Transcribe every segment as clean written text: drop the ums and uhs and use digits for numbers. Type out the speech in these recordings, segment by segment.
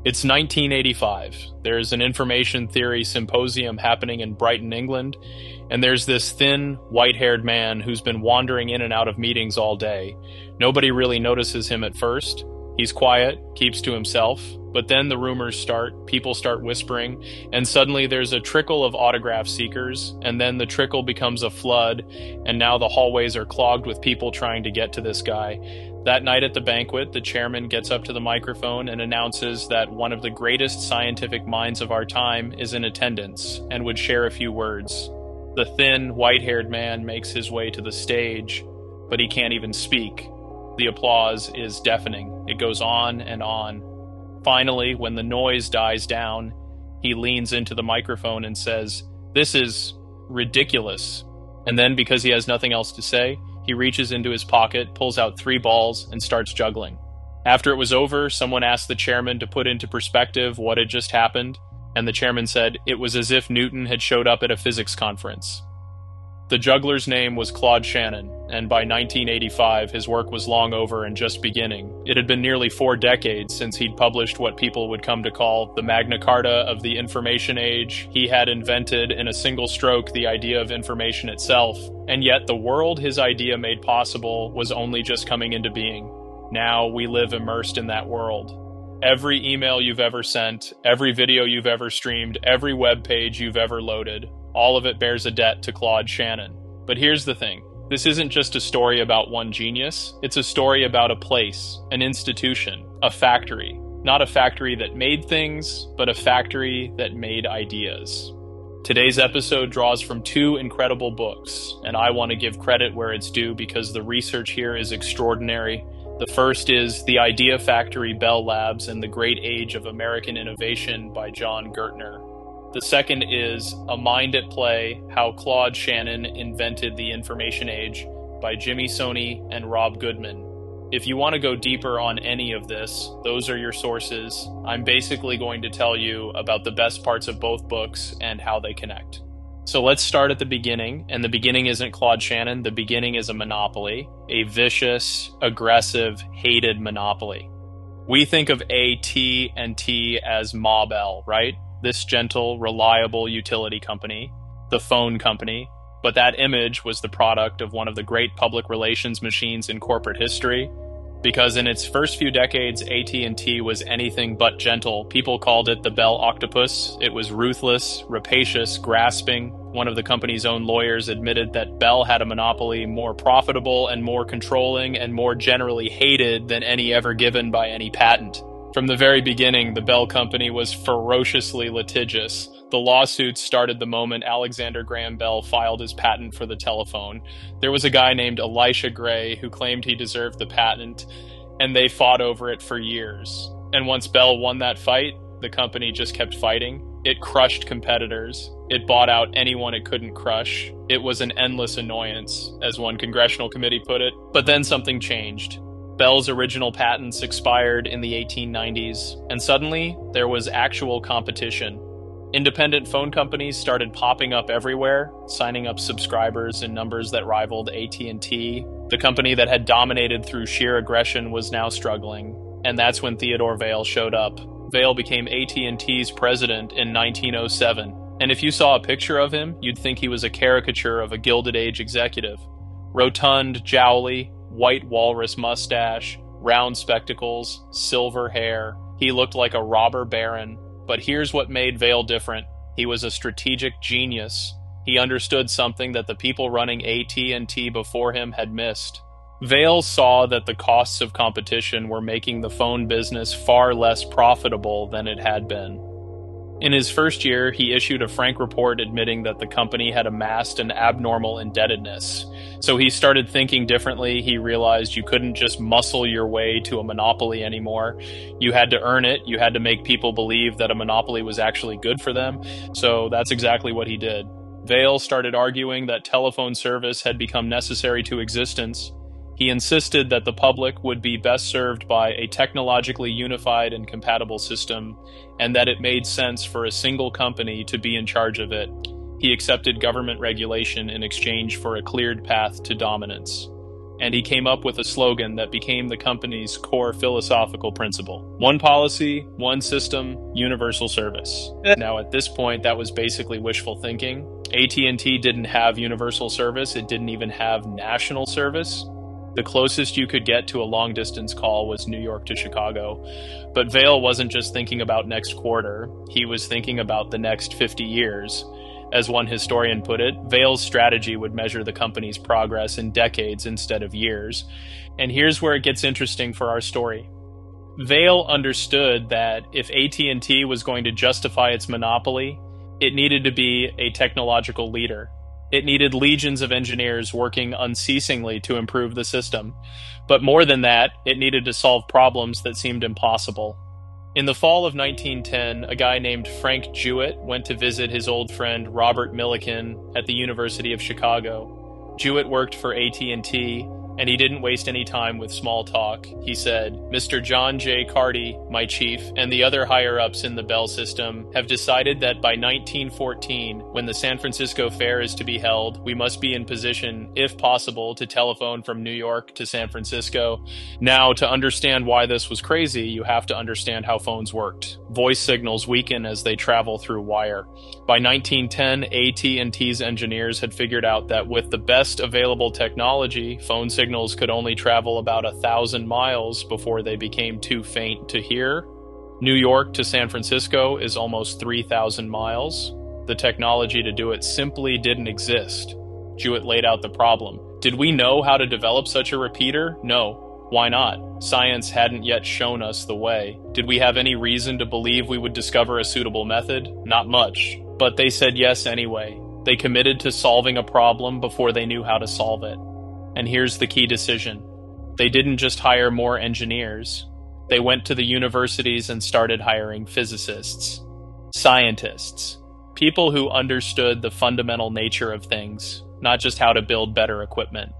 It's 1985. There's an information theory symposium happening in Brighton, England, and there's this thin, white-haired man who's been wandering in and out of meetings all day. Nobody really notices him at first. He's quiet, keeps to himself, but then the rumors start, people start whispering, and suddenly there's a trickle of autograph seekers, and then the trickle becomes a flood, and now the hallways are clogged with people trying to get to this guy. That night at the banquet, the chairman gets up to the microphone and announces that one of the greatest scientific minds of our time is in attendance and would share a few words. The thin, white-haired man makes his way to the stage, but he can't even speak. The applause is deafening. It goes on and on. Finally, when the noise dies down, he leans into the microphone and says, "This is ridiculous." And then, because he has nothing else to say, he reaches into his pocket, pulls out 3 balls, and starts juggling. After it was over, someone asked the chairman to put into perspective what had just happened, and the chairman said it was as if Newton had showed up at a physics conference. The juggler's name was Claude Shannon, and by 1985 his work was long over and just beginning. It had been nearly 4 decades since he'd published what people would come to call the Magna Carta of the information age. He had invented in a single stroke the idea of information itself, and yet the world his idea made possible was only just coming into being. Now we live immersed in that world. Every email you've ever sent, every video you've ever streamed, every web page you've ever loaded, all of it bears a debt to Claude Shannon. But here's the thing. This isn't just a story about one genius. It's a story about a place, an institution, a factory. Not a factory that made things, but a factory that made ideas. Today's episode draws from 2 incredible books, and I want to give credit where it's due because the research here is extraordinary. The first is The Idea Factory, Bell Labs, and the Great Age of American Innovation by John Gertner. The second is A Mind at Play, How Claude Shannon Invented the Information Age by Jimmy Soni and Rob Goodman. If you want to go deeper on any of this, those are your sources. I'm basically going to tell you about the best parts of both books and how they connect. So let's start at the beginning, and the beginning isn't Claude Shannon, the beginning is a monopoly, a vicious, aggressive, hated monopoly. We think of AT&T as Ma Bell, right? This gentle, reliable utility company, the phone company, but that image was the product of one of the great public relations machines in corporate history, because in its first few decades, AT&T was anything but gentle. People called it the Bell Octopus. It was ruthless, rapacious, grasping. One of the company's own lawyers admitted that Bell had a monopoly more profitable and more controlling and more generally hated than any ever given by any patent. From the very beginning, the Bell Company was ferociously litigious. The lawsuits started the moment Alexander Graham Bell filed his patent for the telephone. There was a guy named Elisha Gray who claimed he deserved the patent, and they fought over it for years. And once Bell won that fight, the company just kept fighting. It crushed competitors. It bought out anyone it couldn't crush. It was an endless annoyance, as one congressional committee put it. But then something changed. Bell's original patents expired in the 1890s, and suddenly there was actual competition. Independent phone companies started popping up everywhere, signing up subscribers in numbers that rivaled AT&T. The company that had dominated through sheer aggression was now struggling, and that's when Theodore Vail showed up. Vail became AT&T's president in 1907, and if you saw a picture of him, you'd think he was a caricature of a Gilded Age executive. Rotund, jowly, white walrus mustache, round spectacles, silver hair. He looked like a robber baron. But here's what made Vail different. He was a strategic genius. He understood something that the people running AT&T before him had missed. Vail saw that the costs of competition were making the phone business far less profitable than it had been. In his first year, he issued a frank report admitting that the company had amassed an abnormal indebtedness. So he started thinking differently. He realized you couldn't just muscle your way to a monopoly anymore. You had to earn it. You had to make people believe that a monopoly was actually good for them. So that's exactly what he did. Vail started arguing that telephone service had become necessary to existence. He insisted that the public would be best served by a technologically unified and compatible system, and that it made sense for a single company to be in charge of it. He accepted government regulation in exchange for a cleared path to dominance. and he came up with a slogan that became the company's core philosophical principle. One policy, one system, universal service. Now, at this point, that was basically wishful thinking. AT&T didn't have universal service. It didn't even have national service. The closest you could get to a long-distance call was New York to Chicago. But Vail wasn't just thinking about next quarter. He was thinking about the next 50 years. As one historian put it, Vail's strategy would measure the company's progress in decades instead of years. And here's where it gets interesting for our story. Vail understood that if AT&T was going to justify its monopoly, it needed to be a technological leader. It needed legions of engineers working unceasingly to improve the system. But more than that, it needed to solve problems that seemed impossible. In the fall of 1910, a guy named Frank Jewett went to visit his old friend Robert Millikan at the University of Chicago. Jewett worked for AT&T, and he didn't waste any time with small talk. He said, "Mr. John J. Carty, my chief, and the other higher-ups in the Bell system have decided that by 1914, when the San Francisco Fair is to be held, we must be in position, if possible, to telephone from New York to San Francisco. Now, to understand why this was crazy, you have to understand how phones worked. Voice signals weaken as they travel through wire. By 1910, AT&T's engineers had figured out that with the best available technology, phone signals could only travel about 1,000 miles before they became too faint to hear. New York to San Francisco is almost 3,000 miles. The technology to do it simply didn't exist." Jewett laid out the problem. Did we know how to develop such a repeater? No. Why not? Science hadn't yet shown us the way. Did we have any reason to believe we would discover a suitable method? Not much. But they said yes anyway. They committed to solving a problem before they knew how to solve it. And here's the key decision. They didn't just hire more engineers. They went to the universities and started hiring physicists, scientists, people who understood the fundamental nature of things, not just how to build better equipment.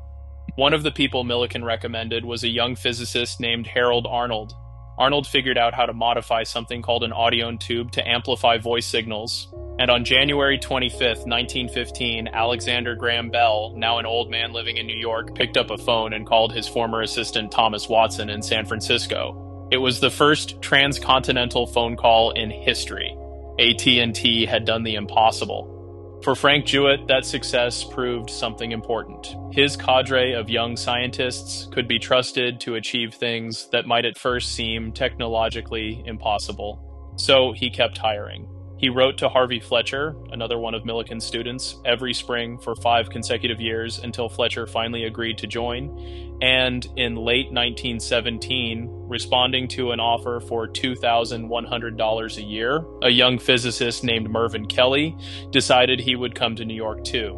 One of the people Millikan recommended was a young physicist named Harold Arnold. Arnold figured out how to modify something called an audion tube to amplify voice signals. And on January 25th, 1915, Alexander Graham Bell, now an old man living in New York, picked up a phone and called his former assistant Thomas Watson in San Francisco. It was the first transcontinental phone call in history. AT&T had done the impossible. For Frank Jewett, that success proved something important. His cadre of young scientists could be trusted to achieve things that might at first seem technologically impossible. So he kept hiring. He wrote to Harvey Fletcher, another one of Millikan's students, every spring for 5 consecutive years until Fletcher finally agreed to join. And in late 1917, responding to an offer for $2,100 a year, a young physicist named Mervyn Kelly decided he would come to New York too.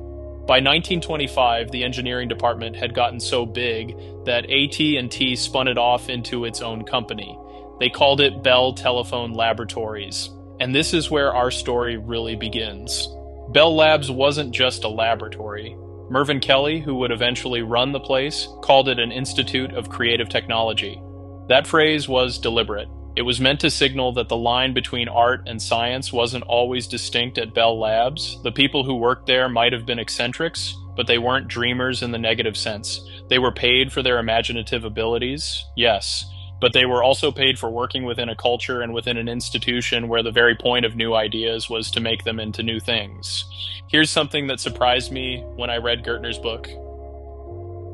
By 1925, the engineering department had gotten so big that AT&T spun it off into its own company. They called it Bell Telephone Laboratories. And this is where our story really begins. Bell Labs wasn't just a laboratory. Mervyn Kelly, who would eventually run the place, called it an Institute of Creative Technology. That phrase was deliberate. It was meant to signal that the line between art and science wasn't always distinct at Bell Labs. The people who worked there might have been eccentrics, but they weren't dreamers in the negative sense. They were paid for their imaginative abilities, yes. But they were also paid for working within a culture and within an institution where the very point of new ideas was to make them into new things. Here's something that surprised me when I read Gertner's book.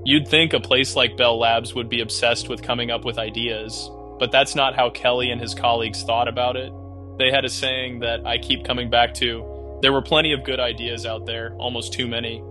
You'd think a place like Bell Labs would be obsessed with coming up with ideas, but that's not how Kelly and his colleagues thought about it. They had a saying that I keep coming back to. There were plenty of good ideas out there, almost too many.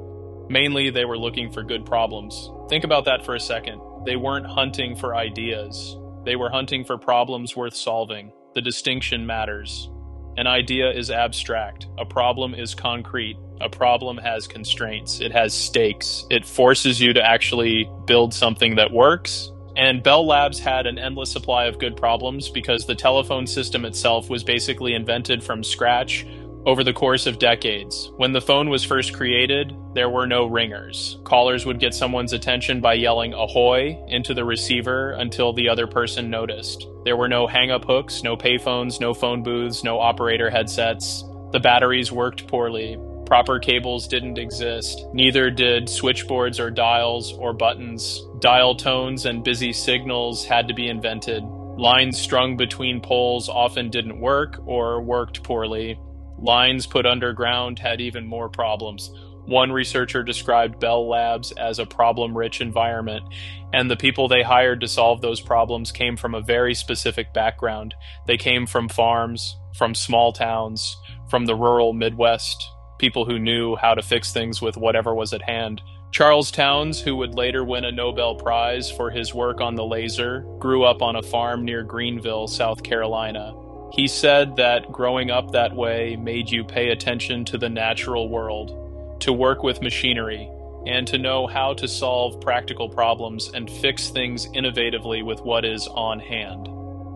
Mainly, they were looking for good problems. Think about that for a second. They weren't hunting for ideas. They were hunting for problems worth solving. The distinction matters. An idea is abstract. A problem is concrete. A problem has constraints. It has stakes. It forces you to actually build something that works. And Bell Labs had an endless supply of good problems because the telephone system itself was basically invented from scratch over the course of decades. When the phone was first created, there were no ringers. Callers would get someone's attention by yelling "ahoy" into the receiver until the other person noticed. There were no hang-up hooks, no payphones, no phone booths, no operator headsets. The batteries worked poorly. Proper cables didn't exist. Neither did switchboards or dials or buttons. Dial tones and busy signals had to be invented. Lines strung between poles often didn't work or worked poorly. Lines put underground had even more problems. One researcher described Bell Labs as a problem-rich environment, and the people they hired to solve those problems came from a very specific background. They came from farms, from small towns, from the rural Midwest, people who knew how to fix things with whatever was at hand. Charles Towns, who would later win a Nobel Prize for his work on the laser, grew up on a farm near Greenville, South Carolina. He said that growing up that way made you pay attention to the natural world, to work with machinery, and to know how to solve practical problems and fix things innovatively with what is on hand.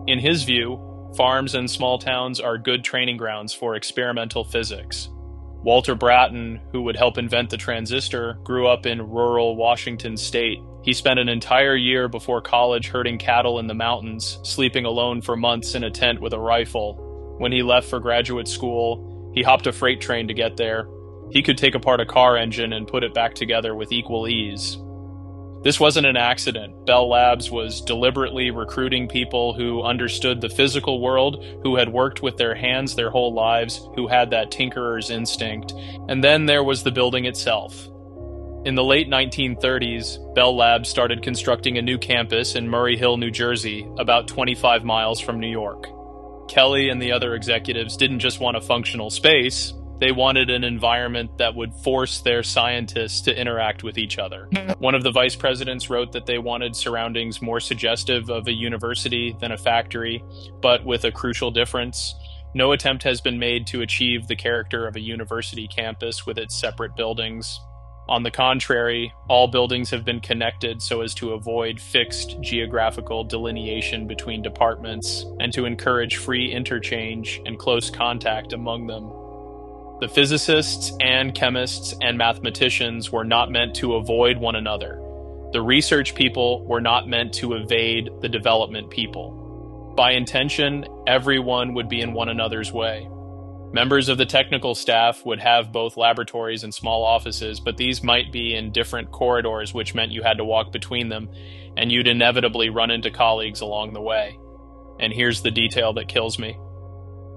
In his view, farms and small towns are good training grounds for experimental physics. Walter Bratton, who would help invent the transistor, grew up in rural Washington state. He spent an entire year before college herding cattle in the mountains, sleeping alone for months in a tent with a rifle. When he left for graduate school, he hopped a freight train to get there. He could take apart a car engine and put it back together with equal ease. This wasn't an accident. Bell Labs was deliberately recruiting people who understood the physical world, who had worked with their hands their whole lives, who had that tinkerer's instinct. And then there was the building itself. In the late 1930s, Bell Labs started constructing a new campus in Murray Hill, New Jersey, about 25 miles from New York. Kelly and the other executives didn't just want a functional space. They wanted an environment that would force their scientists to interact with each other. One of the vice presidents wrote that they wanted surroundings more suggestive of a university than a factory, but with a crucial difference. No attempt has been made to achieve the character of a university campus with its separate buildings. On the contrary, all buildings have been connected so as to avoid fixed geographical delineation between departments and to encourage free interchange and close contact among them. The physicists and chemists and mathematicians were not meant to avoid one another. The research people were not meant to evade the development people. By intention, everyone would be in one another's way. Members of the technical staff would have both laboratories and small offices, but these might be in different corridors, which meant you had to walk between them, and you'd inevitably run into colleagues along the way. And here's the detail that kills me.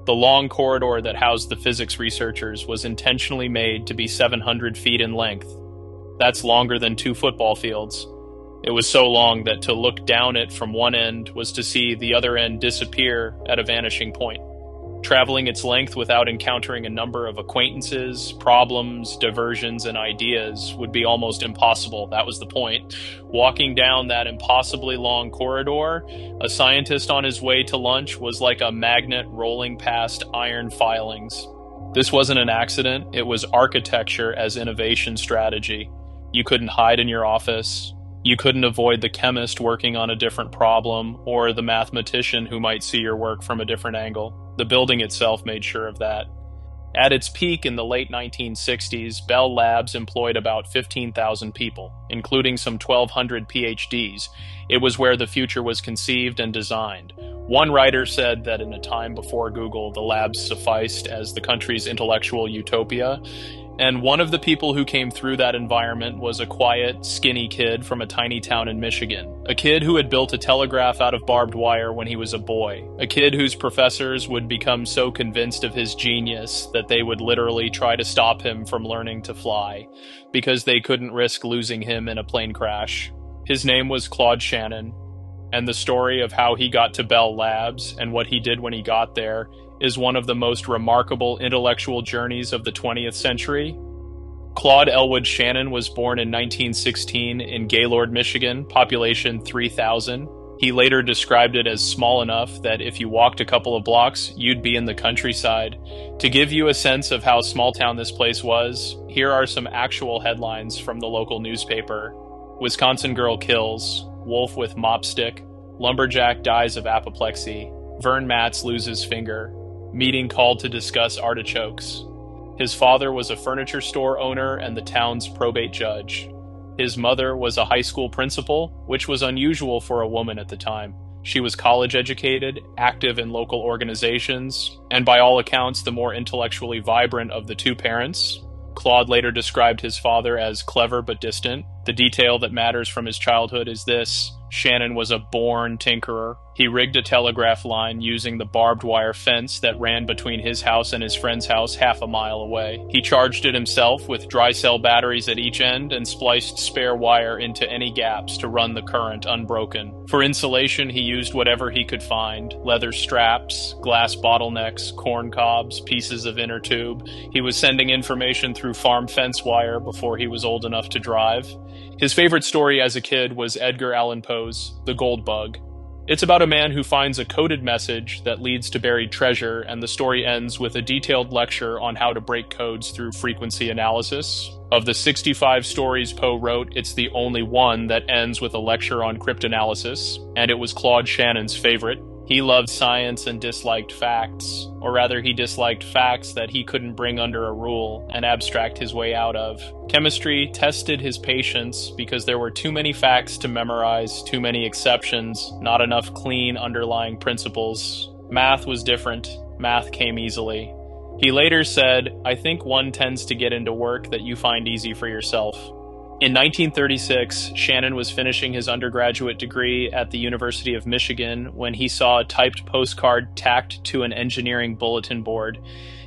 The long corridor that housed the physics researchers was intentionally made to be 700 feet in length. That's longer than 2 football fields. It was so long that to look down it from one end was to see the other end disappear at a vanishing point. Traveling its length without encountering a number of acquaintances, problems, diversions, and ideas would be almost impossible. That was the point. Walking down that impossibly long corridor, a scientist on his way to lunch was like a magnet rolling past iron filings. This wasn't an accident. It was architecture as innovation strategy. You couldn't hide in your office. You couldn't avoid the chemist working on a different problem or the mathematician who might see your work from a different angle. The building itself made sure of that. At its peak in the late 1960s, Bell Labs employed about 15,000 people, including some 1,200 PhDs. It was where the future was conceived and designed. One writer said that in a time before Google, the labs sufficed as the country's intellectual utopia. And one of the people who came through that environment was a quiet, skinny kid from a tiny town in Michigan. A kid who had built a telegraph out of barbed wire when he was a boy. A kid whose professors would become so convinced of his genius that they would literally try to stop him from learning to fly, because they couldn't risk losing him in a plane crash. His name was Claude Shannon, and the story of how he got to Bell Labs and what he did when he got there is one of the most remarkable intellectual journeys of the 20th century. Claude Elwood Shannon was born in 1916 in Gaylord, Michigan, population 3,000. He later described it as small enough that if you walked a couple of blocks, you'd be in the countryside. To give you a sense of how small town this place was, here are some actual headlines from the local newspaper. Wisconsin girl kills, wolf with mop stick, lumberjack dies of apoplexy, Vern Matz loses finger, meeting called to discuss artichokes. His father was a furniture store owner and the town's probate judge. His mother was a high school principal, which was unusual for a woman at the time. She was college educated, active in local organizations, and by all accounts the more intellectually vibrant of the two parents. Claude later described his father as clever but distant. The detail that matters from his childhood is this: Shannon was a born tinkerer. He rigged a telegraph line using the barbed wire fence that ran between his house and his friend's house half a mile away. He charged it himself with dry cell batteries at each end and spliced spare wire into any gaps to run the current unbroken. For insulation, he used whatever he could find: leather straps, glass bottlenecks, corn cobs, pieces of inner tube. He was sending information through farm fence wire before he was old enough to drive. His favorite story as a kid was Edgar Allan Poe's The Gold Bug. It's about a man who finds a coded message that leads to buried treasure, and the story ends with a detailed lecture on how to break codes through frequency analysis. Of the 65 stories Poe wrote, it's the only one that ends with a lecture on cryptanalysis, and it was Claude Shannon's favorite. He loved science and disliked facts, or rather he disliked facts that he couldn't bring under a rule and abstract his way out of. Chemistry tested his patience because there were too many facts to memorize, too many exceptions, not enough clean underlying principles. Math was different. Math came easily. He later said, "I think one tends to get into work that you find easy for yourself." In 1936, Shannon was finishing his undergraduate degree at the University of Michigan when he saw a typed postcard tacked to an engineering bulletin board.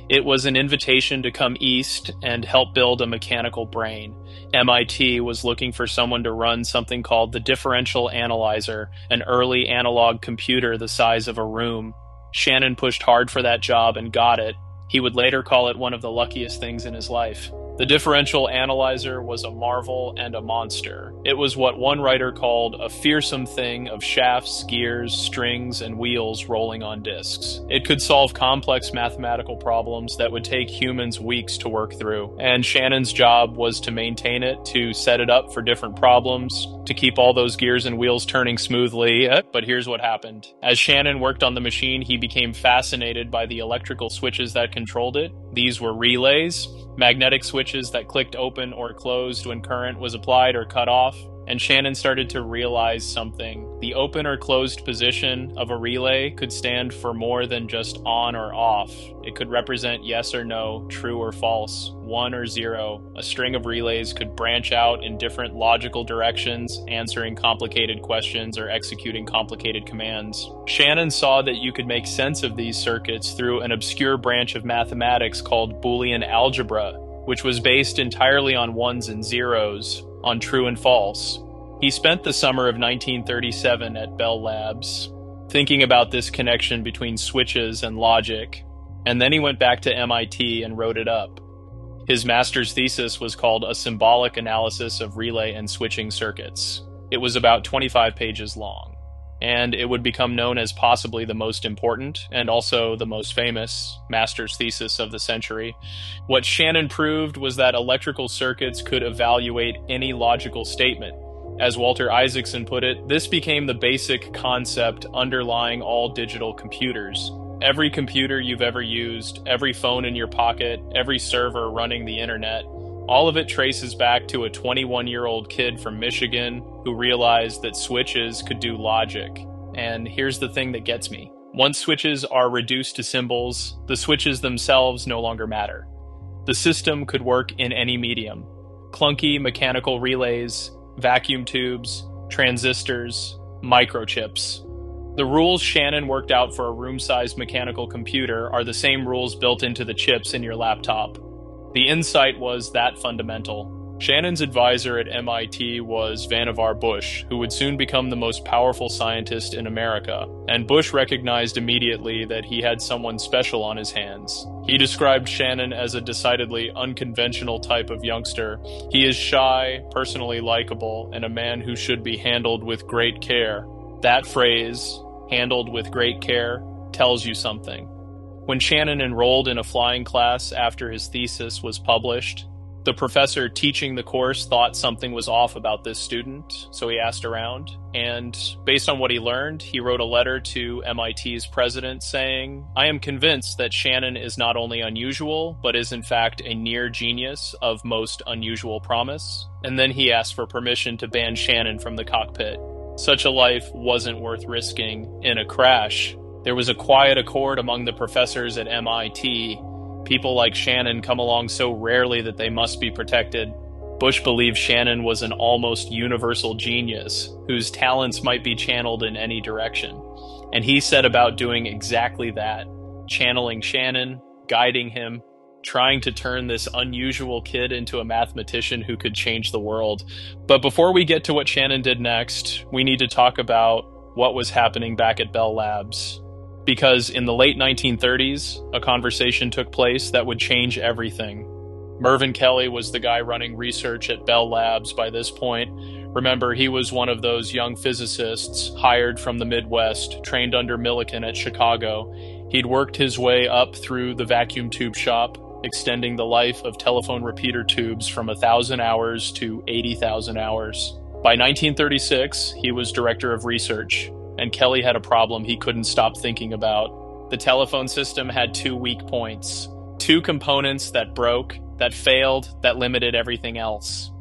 It was an invitation to come east and help build a mechanical brain. MIT was looking for someone to run something called the differential analyzer, an early analog computer the size of a room. Shannon pushed hard for that job and got it. He would later call it one of the luckiest things in his life. The differential analyzer was a marvel and a monster. It was what one writer called a fearsome thing of shafts, gears, strings, and wheels rolling on disks. It could solve complex mathematical problems that would take humans weeks to work through. And Shannon's job was to maintain it, to set it up for different problems, to keep all those gears and wheels turning smoothly. But here's what happened. As Shannon worked on the machine, he became fascinated by the electrical switches that controlled it. These were relays, magnetic switches that clicked open or closed when current was applied or cut off, and Shannon started to realize something. The open or closed position of a relay could stand for more than just on or off. It could represent yes or no, true or false, 1 or 0. A string of relays could branch out in different logical directions, answering complicated questions or executing complicated commands. Shannon saw that you could make sense of these circuits through an obscure branch of mathematics called Boolean algebra, which was based entirely on ones and zeros, on true and false. He spent the summer of 1937 at Bell Labs, thinking about this connection between switches and logic, and then he went back to MIT and wrote it up. His master's thesis was called A Symbolic Analysis of Relay and Switching Circuits. It was about 25 pages long, and it would become known as possibly the most important, and also the most famous, master's thesis of the century. What Shannon proved was that electrical circuits could evaluate any logical statement. As Walter Isaacson put it, this became the basic concept underlying all digital computers. Every computer you've ever used, every phone in your pocket, every server running the internet, all of it traces back to a 21-year-old kid from Michigan who realized that switches could do logic. And here's the thing that gets me. Once switches are reduced to symbols, the switches themselves no longer matter. The system could work in any medium. Clunky mechanical relays, vacuum tubes, transistors, microchips. The rules Shannon worked out for a room-sized mechanical computer are the same rules built into the chips in your laptop. The insight was that fundamental. Shannon's advisor at MIT was Vannevar Bush, who would soon become the most powerful scientist in America, and Bush recognized immediately that he had someone special on his hands. He described Shannon as a decidedly unconventional type of youngster. He is shy, personally likable, and a man who should be handled with great care. That phrase, handled with great care, tells you something. When Shannon enrolled in a flying class after his thesis was published, the professor teaching the course thought something was off about this student, so he asked around, and based on what he learned, he wrote a letter to MIT's president saying, "I am convinced that Shannon is not only unusual, but is in fact a near genius of most unusual promise." And then he asked for permission to ban Shannon from the cockpit. Such a life wasn't worth risking in a crash. There was a quiet accord among the professors at MIT. People like Shannon come along so rarely that they must be protected. Bush believed Shannon was an almost universal genius, whose talents might be channeled in any direction. And he set about doing exactly that, channeling Shannon, guiding him, trying to turn this unusual kid into a mathematician who could change the world. But before we get to what Shannon did next, we need to talk about what was happening back at Bell Labs. Because in the late 1930s, a conversation took place that would change everything. Mervyn Kelly was the guy running research at Bell Labs by this point. Remember, he was one of those young physicists hired from the Midwest, trained under Millikan at Chicago. He'd worked his way up through the vacuum tube shop, extending the life of telephone repeater tubes from 1,000 hours to 80,000 hours. By 1936, he was director of research, and Kelly had a problem he couldn't stop thinking about. The telephone system had two weak points, two components that broke, that failed, that limited everything else.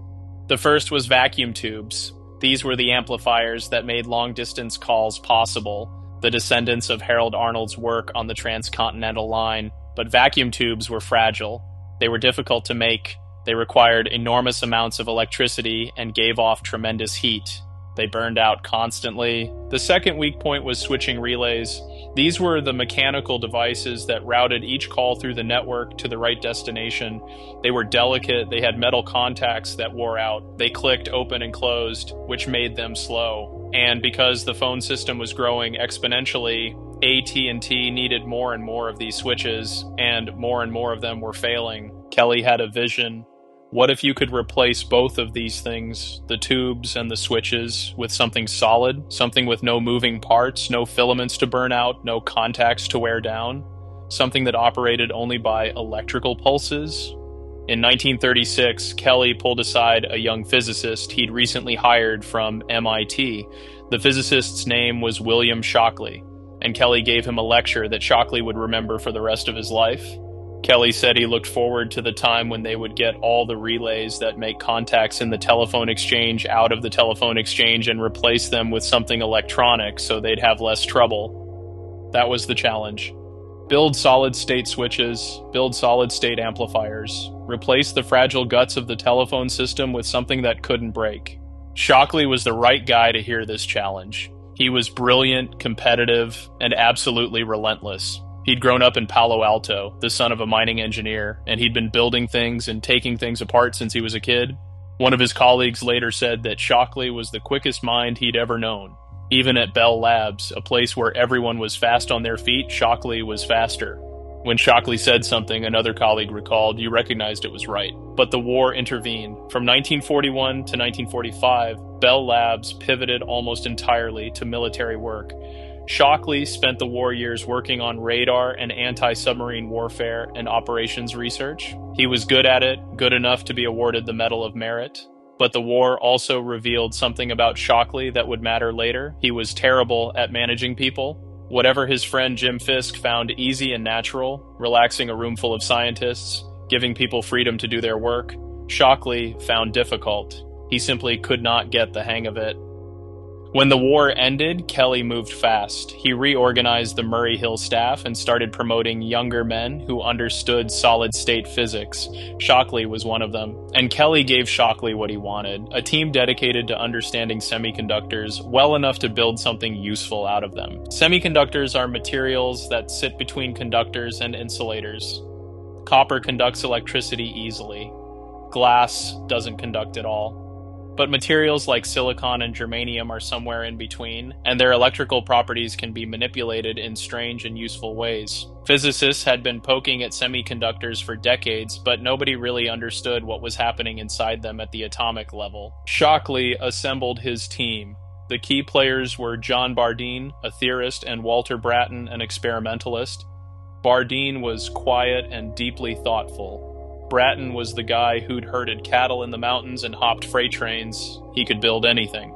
The first was vacuum tubes. These were the amplifiers that made long-distance calls possible, the descendants of Harold Arnold's work on the transcontinental line. But vacuum tubes were fragile. They were difficult to make. They required enormous amounts of electricity and gave off tremendous heat. They burned out constantly. The second weak point was switching relays. These were the mechanical devices that routed each call through the network to the right destination. They were delicate. They had metal contacts that wore out. They clicked open and closed, which made them slow. And because the phone system was growing exponentially, AT&T needed more and more of these switches, and more of them were failing. Kelly had a vision. What if you could replace both of these things, the tubes and the switches, with something solid, something with no moving parts, no filaments to burn out, no contacts to wear down, something that operated only by electrical pulses? In 1936, Kelly pulled aside a young physicist he'd recently hired from MIT. The physicist's name was William Shockley, and Kelly gave him a lecture that Shockley would remember for the rest of his life. Kelly said he looked forward to the time when they would get all the relays that make contacts in the telephone exchange out of the telephone exchange and replace them with something electronic so they'd have less trouble. That was the challenge. Build solid-state switches, build solid-state amplifiers, replace the fragile guts of the telephone system with something that couldn't break. Shockley was the right guy to hear this challenge. He was brilliant, competitive, and absolutely relentless. He'd grown up in Palo Alto, the son of a mining engineer, and he'd been building things and taking things apart since he was a kid. One of his colleagues later said that Shockley was the quickest mind he'd ever known. Even at Bell Labs, a place where everyone was fast on their feet, Shockley was faster. When Shockley said something, another colleague recalled, you recognized it was right. But the war intervened. From 1941 to 1945, Bell Labs pivoted almost entirely to military work. Shockley spent the war years working on radar and anti-submarine warfare and operations research. He was good at it, good enough to be awarded the Medal of Merit. But the war also revealed something about Shockley that would matter later. He was terrible at managing people. Whatever his friend Jim Fisk found easy and natural, relaxing a room full of scientists, giving people freedom to do their work, Shockley found difficult. He simply could not get the hang of it. When the war ended, Kelly moved fast. He reorganized the Murray Hill staff and started promoting younger men who understood solid-state physics. Shockley was one of them. And Kelly gave Shockley what he wanted, a team dedicated to understanding semiconductors well enough to build something useful out of them. Semiconductors are materials that sit between conductors and insulators. Copper conducts electricity easily. Glass doesn't conduct at all. But materials like silicon and germanium are somewhere in between, and their electrical properties can be manipulated in strange and useful ways. Physicists had been poking at semiconductors for decades, but nobody really understood what was happening inside them at the atomic level. Shockley assembled his team. The key players were John Bardeen, a theorist, and Walter Brattain, an experimentalist. Bardeen was quiet and deeply thoughtful. Brattain was the guy who'd herded cattle in the mountains and hopped freight trains. He could build anything.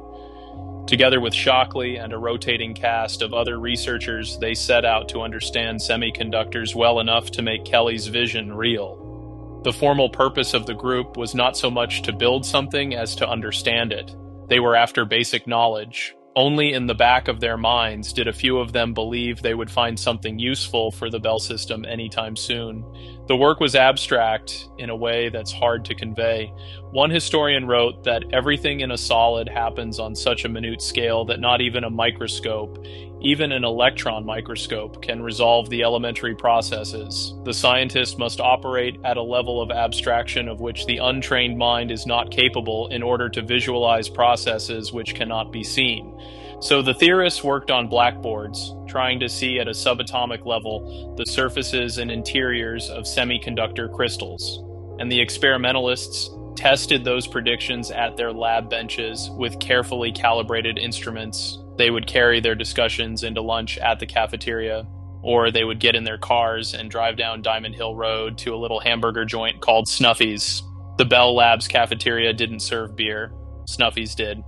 Together with Shockley and a rotating cast of other researchers, they set out to understand semiconductors well enough to make Kelly's vision real. The formal purpose of the group was not so much to build something as to understand it. They were after basic knowledge. Only in the back of their minds did a few of them believe they would find something useful for the Bell system anytime soon. The work was abstract in a way that's hard to convey. One historian wrote that everything in a solid happens on such a minute scale that not even a microscope, even an electron microscope, can resolve the elementary processes. The scientist must operate at a level of abstraction of which the untrained mind is not capable in order to visualize processes which cannot be seen. So the theorists worked on blackboards, trying to see at a subatomic level the surfaces and interiors of semiconductor crystals. And the experimentalists tested those predictions at their lab benches with carefully calibrated instruments. They would carry their discussions into lunch at the cafeteria, or they would get in their cars and drive down Diamond Hill Road to a little hamburger joint called Snuffy's. The Bell Labs cafeteria didn't serve beer. Snuffy's did.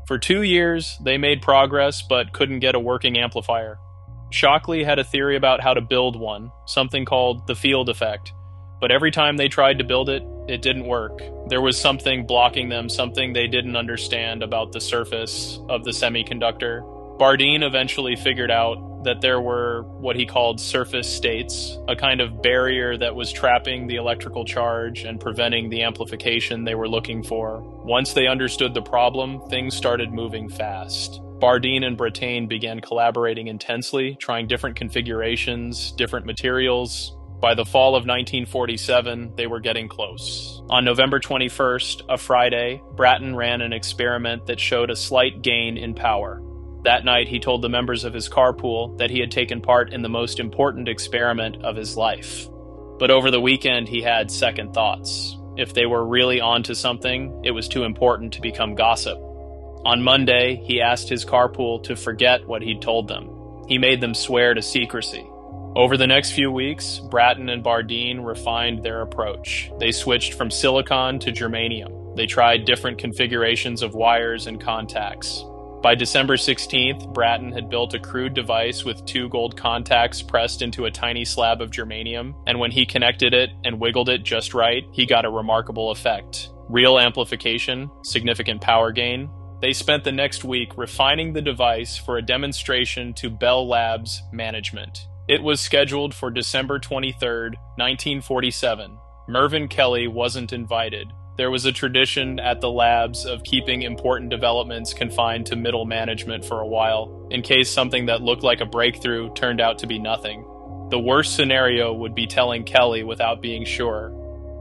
For 2 years, they made progress but couldn't get a working amplifier. Shockley had a theory about how to build one, something called the field effect. But every time they tried to build it, it didn't work. There was something blocking them, something they didn't understand about the surface of the semiconductor. Bardeen eventually figured out that there were what he called surface states, a kind of barrier that was trapping the electrical charge and preventing the amplification they were looking for. Once they understood the problem, things started moving fast. Bardeen and Brattain began collaborating intensely, trying different configurations, different materials. By the fall of 1947, they were getting close. On November 21st, a Friday, Brattain ran an experiment that showed a slight gain in power. That night, he told the members of his carpool that he had taken part in the most important experiment of his life. But over the weekend, he had second thoughts. If they were really onto something, it was too important to become gossip. On Monday, he asked his carpool to forget what he'd told them. He made them swear to secrecy. Over the next few weeks, Brattain and Bardeen refined their approach. They switched from silicon to germanium. They tried different configurations of wires and contacts. By December 16th, Brattain had built a crude device with 2 gold contacts pressed into a tiny slab of germanium, and when he connected it and wiggled it just right, he got a remarkable effect. Real amplification, significant power gain. They spent the next week refining the device for a demonstration to Bell Labs management. It was scheduled for December 23rd, 1947. Mervyn Kelly wasn't invited. There was a tradition at the labs of keeping important developments confined to middle management for a while, in case something that looked like a breakthrough turned out to be nothing. The worst scenario would be telling Kelly without being sure.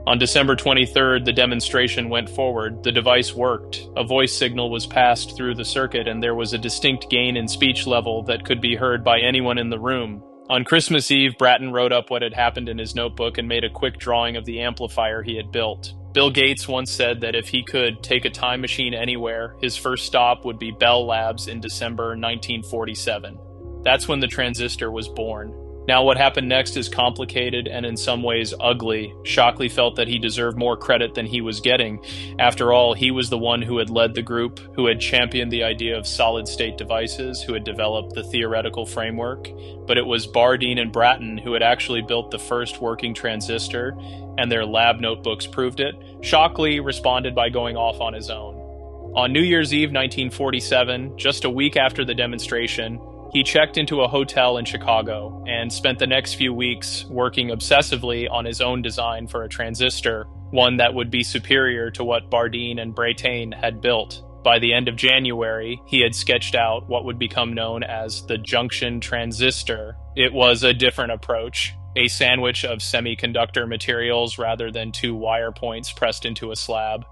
On December 23rd, the demonstration went forward. The device worked. A voice signal was passed through the circuit, and there was a distinct gain in speech level that could be heard by anyone in the room. On Christmas Eve, Brattain wrote up what had happened in his notebook and made a quick drawing of the amplifier he had built. Bill Gates once said that if he could take a time machine anywhere, his first stop would be Bell Labs in December 1947. That's when the transistor was born. Now what happened next is complicated and in some ways ugly. Shockley felt that he deserved more credit than he was getting. After all, he was the one who had led the group, who had championed the idea of solid-state devices, who had developed the theoretical framework. But it was Bardeen and Brattain who had actually built the first working transistor, and their lab notebooks proved it. Shockley responded by going off on his own. On New Year's Eve 1947, just a week after the demonstration, he checked into a hotel in Chicago and spent the next few weeks working obsessively on his own design for a transistor, one that would be superior to what Bardeen and Brattain had built. By the end of January, he had sketched out what would become known as the junction transistor. It was a different approach, a sandwich of semiconductor materials rather than 2 wire points pressed into a slab.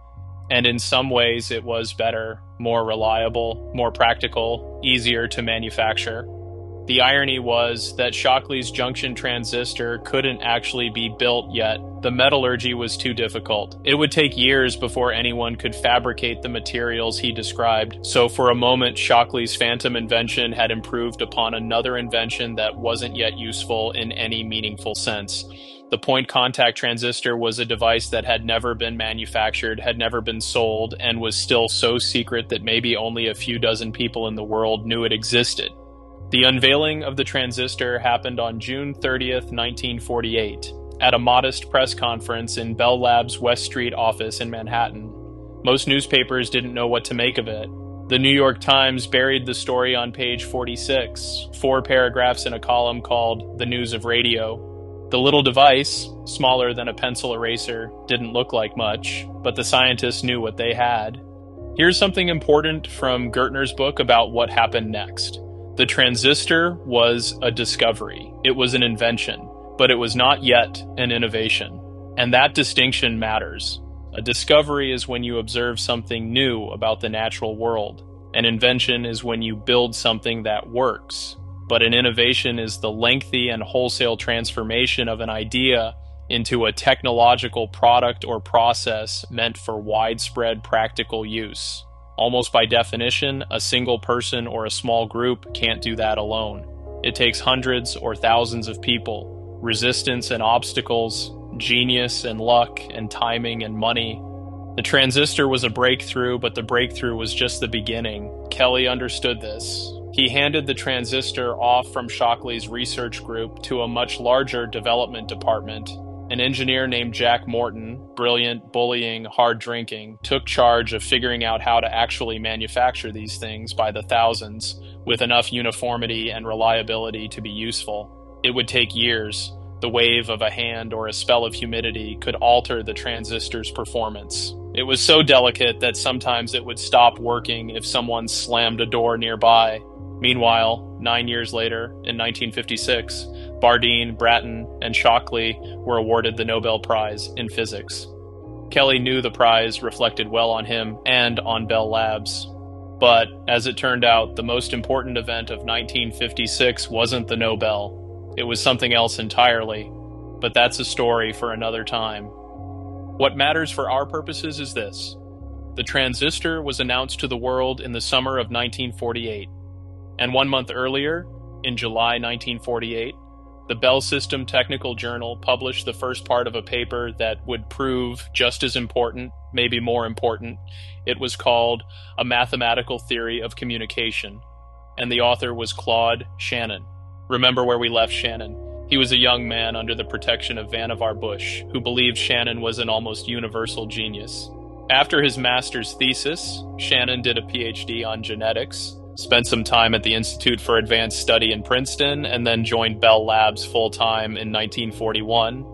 And in some ways it was better, more reliable, more practical, easier to manufacture. The irony was that Shockley's junction transistor couldn't actually be built yet. The metallurgy was too difficult. It would take years before anyone could fabricate the materials he described. So for a moment, Shockley's phantom invention had improved upon another invention that wasn't yet useful in any meaningful sense. The point contact transistor was a device that had never been manufactured, had never been sold, and was still so secret that maybe only a few dozen people in the world knew it existed. The unveiling of the transistor happened on June 30th, 1948, at a modest press conference in Bell Labs' West Street office in Manhattan. Most newspapers didn't know what to make of it. The New York Times buried the story on page 46, 4 paragraphs in a column called "The News of Radio." The little device, smaller than a pencil eraser, didn't look like much, but the scientists knew what they had. Here's something important from Gertner's book about what happened next. The transistor was a discovery. It was an invention, but it was not yet an innovation. And that distinction matters. A discovery is when you observe something new about the natural world. An invention is when you build something that works. But an innovation is the lengthy and wholesale transformation of an idea into a technological product or process meant for widespread practical use. Almost by definition, a single person or a small group can't do that alone. It takes hundreds or thousands of people, resistance and obstacles, genius and luck and timing and money. The transistor was a breakthrough, but the breakthrough was just the beginning. Kelly understood this. He handed the transistor off from Shockley's research group to a much larger development department. An engineer named Jack Morton, brilliant, bullying, hard drinking, took charge of figuring out how to actually manufacture these things by the thousands with enough uniformity and reliability to be useful. It would take years. The wave of a hand or a spell of humidity could alter the transistor's performance. It was so delicate that sometimes it would stop working if someone slammed a door nearby. Meanwhile, 9 years later, in 1956, Bardeen, Brattain, and Shockley were awarded the Nobel Prize in Physics. Kelly knew the prize reflected well on him and on Bell Labs. But, as it turned out, the most important event of 1956 wasn't the Nobel. It was something else entirely. But that's a story for another time. What matters for our purposes is this. The transistor was announced to the world in the summer of 1948. And 1 month earlier, in July 1948, the Bell System Technical Journal published the first part of a paper that would prove just as important, maybe more important. It was called A Mathematical Theory of Communication, and the author was Claude Shannon. Remember where we left Shannon. He was a young man under the protection of Vannevar Bush, who believed Shannon was an almost universal genius. After his master's thesis, Shannon did a PhD on genetics, spent some time at the Institute for Advanced Study in Princeton, and then joined Bell Labs full-time in 1941.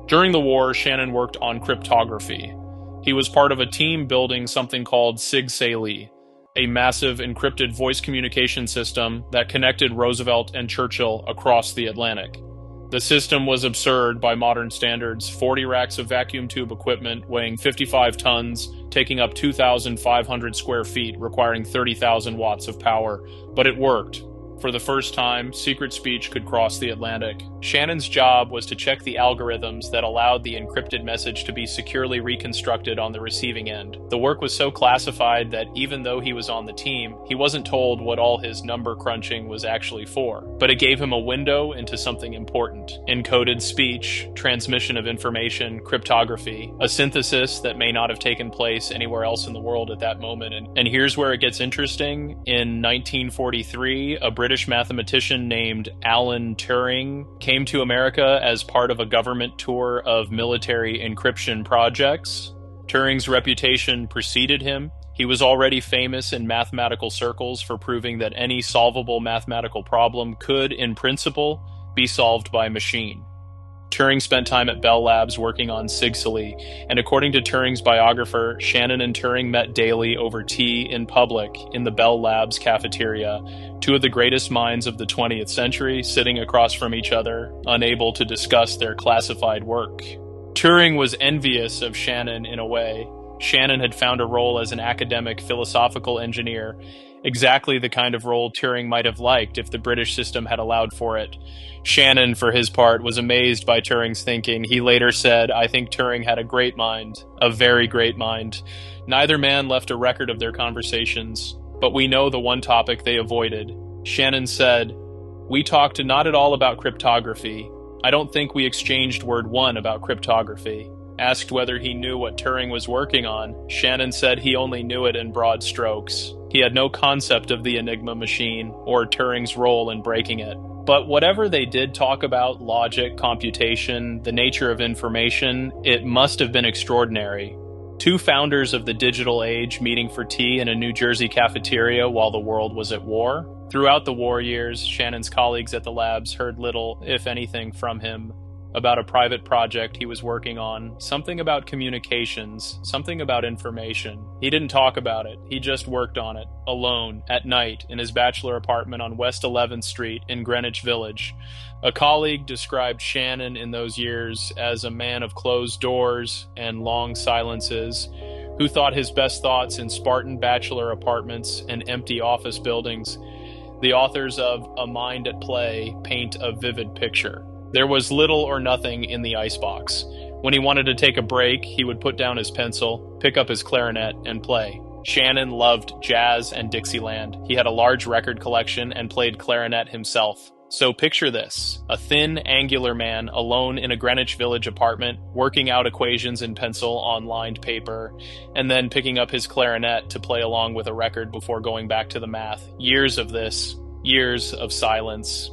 During the war, Shannon worked on cryptography. He was part of a team building something called Sig-Say-Lee, a massive encrypted voice communication system that connected Roosevelt and Churchill across the Atlantic. The system was absurd by modern standards, 40 racks of vacuum tube equipment weighing 55 tons, taking up 2,500 square feet, requiring 30,000 watts of power. But it worked. For the first time, secret speech could cross the Atlantic. Shannon's job was to check the algorithms that allowed the encrypted message to be securely reconstructed on the receiving end. The work was so classified that even though he was on the team, he wasn't told what all his number crunching was actually for. But it gave him a window into something important. Encoded speech, transmission of information, cryptography, a synthesis that may not have taken place anywhere else in the world at that moment. And here's where it gets interesting. In 1943, a British mathematician named Alan Turing came to America as part of a government tour of military encryption projects. Turing's reputation preceded him. He was already famous in mathematical circles for proving that any solvable mathematical problem could, in principle, be solved by machine. Turing spent time at Bell Labs working on Sig-Say-Lee, and according to Turing's biographer, Shannon and Turing met daily over tea in public in the Bell Labs cafeteria, two of the greatest minds of the 20th century sitting across from each other, unable to discuss their classified work. Turing was envious of Shannon in a way. Shannon had found a role as an academic philosophical engineer, exactly the kind of role Turing might have liked if the British system had allowed for it. Shannon, for his part, was amazed by Turing's thinking. He later said, "I think Turing had a great mind, a very great mind." Neither man left a record of their conversations, but we know the one topic they avoided. Shannon said, "We talked not at all about cryptography. I don't think we exchanged word one about cryptography." Asked whether he knew what Turing was working on, Shannon said he only knew it in broad strokes. He had no concept of the Enigma machine or Turing's role in breaking it. But whatever they did talk about, logic, computation, the nature of information, it must have been extraordinary. Two founders of the digital age meeting for tea in a New Jersey cafeteria while the world was at war. Throughout the war years, Shannon's colleagues at the labs heard little, if anything, from him about a private project he was working on, something about communications, something about information. He didn't talk about it, he just worked on it, alone, at night, in his bachelor apartment on West 11th Street in Greenwich Village. A colleague described Shannon in those years as a man of closed doors and long silences, who thought his best thoughts in Spartan bachelor apartments and empty office buildings. The authors of A Mind at Play paint a vivid picture. There was little or nothing in the icebox. When he wanted to take a break, he would put down his pencil, pick up his clarinet, and play. Shannon loved jazz and Dixieland. He had a large record collection and played clarinet himself. So picture this, a thin, angular man alone in a Greenwich Village apartment, working out equations in pencil on lined paper, and then picking up his clarinet to play along with a record before going back to the math. Years of this, years of silence.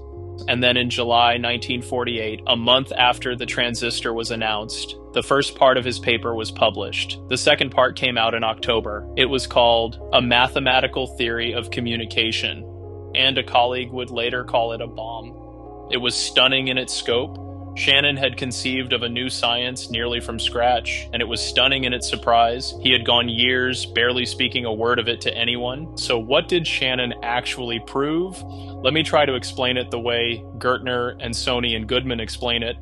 And then in July 1948, a month after the transistor was announced, the first part of his paper was published. The second part came out in October. It was called A Mathematical Theory of Communication, and a colleague would later call it a bomb. It was stunning in its scope. Shannon had conceived of a new science nearly from scratch, and it was stunning in its surprise. He had gone years barely speaking a word of it to anyone. So what did Shannon actually prove? Let me try to explain it the way Gertner and Sony and Goodman explain it.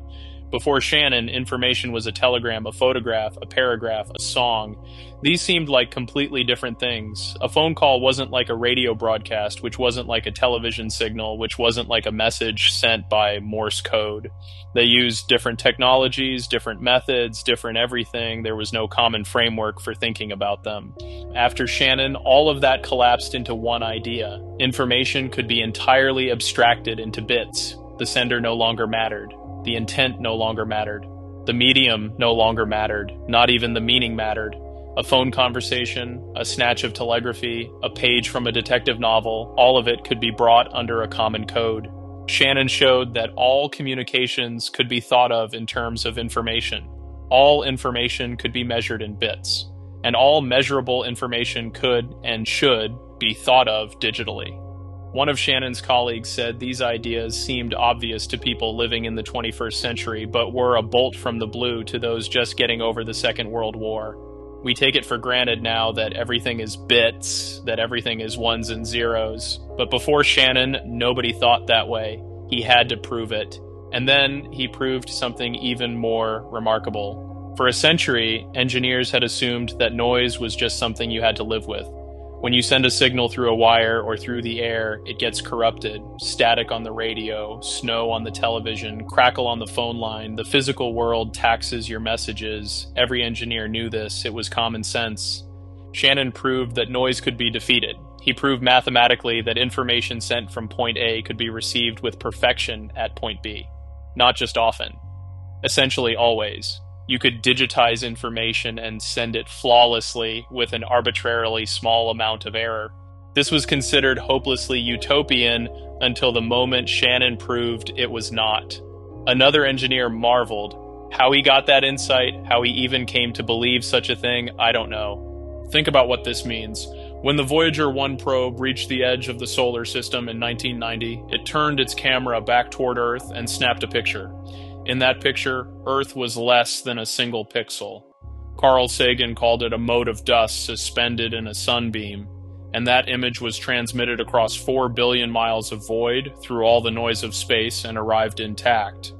Before Shannon, information was a telegram, a photograph, a paragraph, a song. These seemed like completely different things. A phone call wasn't like a radio broadcast, which wasn't like a television signal, which wasn't like a message sent by Morse code. They used different technologies, different methods, different everything. There was no common framework for thinking about them. After Shannon, all of that collapsed into one idea. Information could be entirely abstracted into bits. The sender no longer mattered. The intent no longer mattered. The medium no longer mattered. Not even the meaning mattered. A phone conversation, a snatch of telegraphy, a page from a detective novel, all of it could be brought under a common code. Shannon showed that all communications could be thought of in terms of information. All information could be measured in bits. And all measurable information could and should be thought of digitally. One of Shannon's colleagues said these ideas seemed obvious to people living in the 21st century, but were a bolt from the blue to those just getting over the Second World War. We take it for granted now that everything is bits, that everything is ones and zeros. But before Shannon, nobody thought that way. He had to prove it. And then he proved something even more remarkable. For a century, engineers had assumed that noise was just something you had to live with. When you send a signal through a wire or through the air, it gets corrupted. Static on the radio, snow on the television, crackle on the phone line. The physical world taxes your messages. Every engineer knew this. It was common sense. Shannon proved that noise could be defeated. He proved mathematically that information sent from point A could be received with perfection at point B. Not just often. Essentially always. You could digitize information and send it flawlessly with an arbitrarily small amount of error. This was considered hopelessly utopian until the moment Shannon proved it was not. Another engineer marveled. How he got that insight, how he even came to believe such a thing, I don't know. Think about what this means. When the Voyager 1 probe reached the edge of the solar system in 1990, it turned its camera back toward Earth and snapped a picture. In that picture, Earth was less than a single pixel. Carl Sagan called it a mote of dust suspended in a sunbeam, and that image was transmitted across 4 billion miles of void through all the noise of space and arrived intact.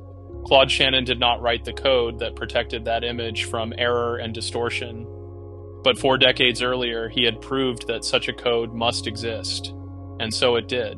Claude Shannon did not write the code that protected that image from error and distortion, but 4 decades earlier he had proved that such a code must exist, and so it did.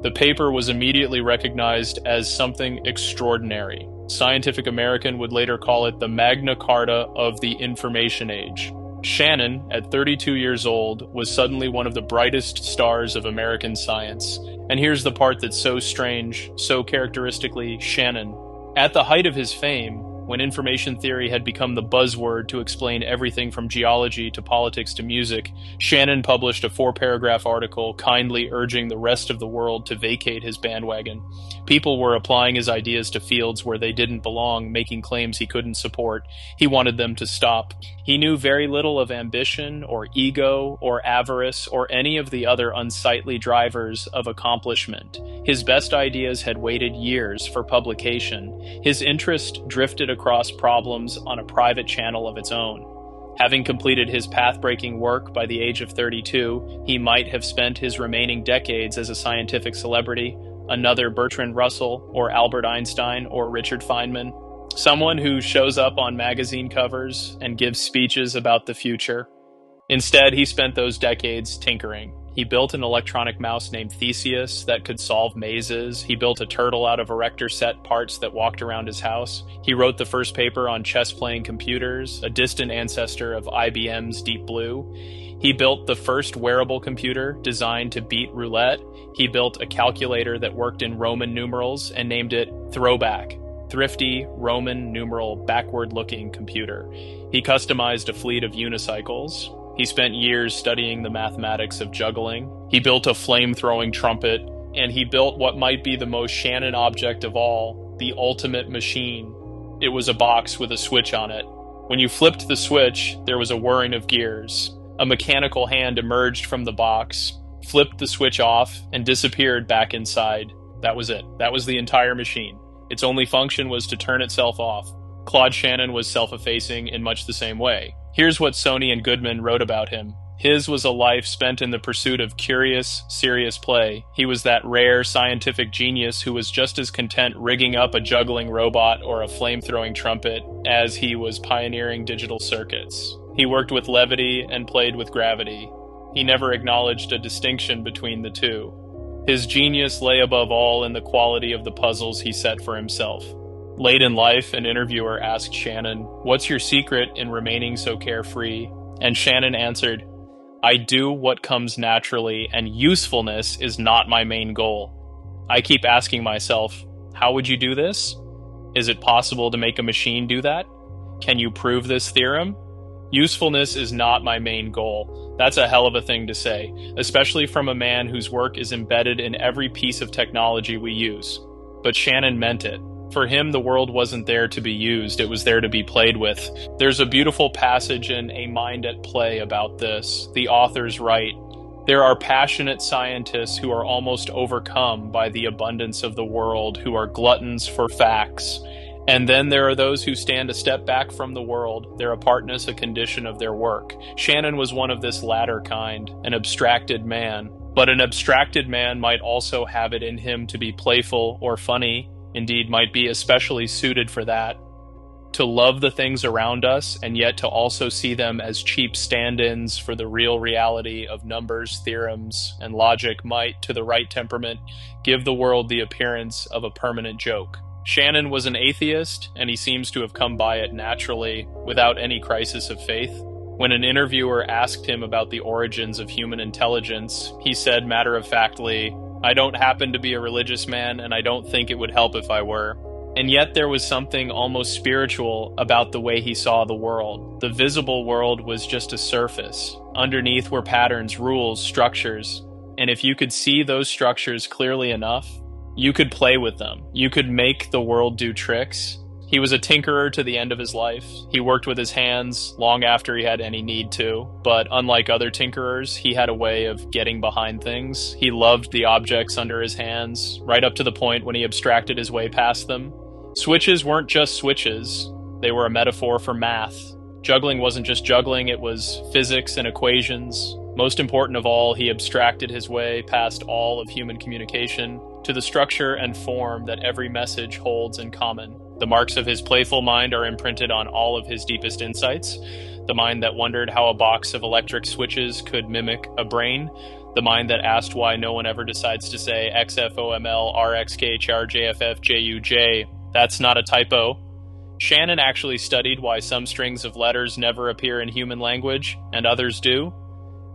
The paper was immediately recognized as something extraordinary. Scientific American would later call it the Magna Carta of the Information Age. Shannon, at 32 years old, was suddenly one of the brightest stars of American science. And here's the part that's so strange, so characteristically Shannon. At the height of his fame, when information theory had become the buzzword to explain everything from geology to politics to music, Shannon published a 4-paragraph article kindly urging the rest of the world to vacate his bandwagon. People were applying his ideas to fields where they didn't belong, making claims he couldn't support. He wanted them to stop. He knew very little of ambition or ego or avarice or any of the other unsightly drivers of accomplishment. His best ideas had waited years for publication. His interest drifted across problems on a private channel of its own. Having completed his path-breaking work by the age of 32, he might have spent his remaining decades as a scientific celebrity, another Bertrand Russell or Albert Einstein or Richard Feynman, someone who shows up on magazine covers and gives speeches about the future. Instead, he spent those decades tinkering. He built an electronic mouse named Theseus that could solve mazes. He built a turtle out of erector set parts that walked around his house. He wrote the first paper on chess-playing computers, a distant ancestor of IBM's Deep Blue. He built the first wearable computer designed to beat roulette. He built a calculator that worked in Roman numerals and named it Throwback, thrifty Roman numeral backward-looking computer. He customized a fleet of unicycles. He spent years studying the mathematics of juggling. He built a flame-throwing trumpet, and he built what might be the most Shannon object of all, the ultimate machine. It was a box with a switch on it. When you flipped the switch, there was a whirring of gears. A mechanical hand emerged from the box, flipped the switch off, and disappeared back inside. That was it. That was the entire machine. Its only function was to turn itself off. Claude Shannon was self-effacing in much the same way. Here's what Sony and Goodman wrote about him. His was a life spent in the pursuit of curious, serious play. He was that rare scientific genius who was just as content rigging up a juggling robot or a flame-throwing trumpet as he was pioneering digital circuits. He worked with levity and played with gravity. He never acknowledged a distinction between the two. His genius lay above all in the quality of the puzzles he set for himself. Late in life, an interviewer asked Shannon, "What's your secret in remaining so carefree?" And Shannon answered, "I do what comes naturally, and usefulness is not my main goal. I keep asking myself, how would you do this? Is it possible to make a machine do that? Can you prove this theorem? Usefulness is not my main goal." That's a hell of a thing to say, especially from a man whose work is embedded in every piece of technology we use. But Shannon meant it. For him, the world wasn't there to be used, it was there to be played with. There's a beautiful passage in A Mind at Play about this. The authors write, "There are passionate scientists who are almost overcome by the abundance of the world, who are gluttons for facts. And then there are those who stand a step back from the world, their apartness a condition of their work." Shannon was one of this latter kind, an abstracted man. But an abstracted man might also have it in him to be playful or funny, indeed might be especially suited for that. To love the things around us and yet to also see them as cheap stand-ins for the real reality of numbers, theorems, and logic might, to the right temperament, give the world the appearance of a permanent joke. Shannon was an atheist, and he seems to have come by it naturally, without any crisis of faith. When an interviewer asked him about the origins of human intelligence, he said matter-of-factly, "I don't happen to be a religious man, and I don't think it would help if I were." And yet there was something almost spiritual about the way he saw the world. The visible world was just a surface. Underneath were patterns, rules, structures. And if you could see those structures clearly enough, you could play with them. You could make the world do tricks. He was a tinkerer to the end of his life. He worked with his hands long after he had any need to, but unlike other tinkerers, he had a way of getting behind things. He loved the objects under his hands, right up to the point when he abstracted his way past them. Switches weren't just switches. They were a metaphor for math. Juggling wasn't just juggling, it was physics and equations. Most important of all, he abstracted his way past all of human communication to the structure and form that every message holds in common. The marks of his playful mind are imprinted on all of his deepest insights. The mind that wondered how a box of electric switches could mimic a brain. The mind that asked why no one ever decides to say XFOML, RXKHR, JFF, JUJ. That's not a typo. Shannon actually studied why some strings of letters never appear in human language, and others do.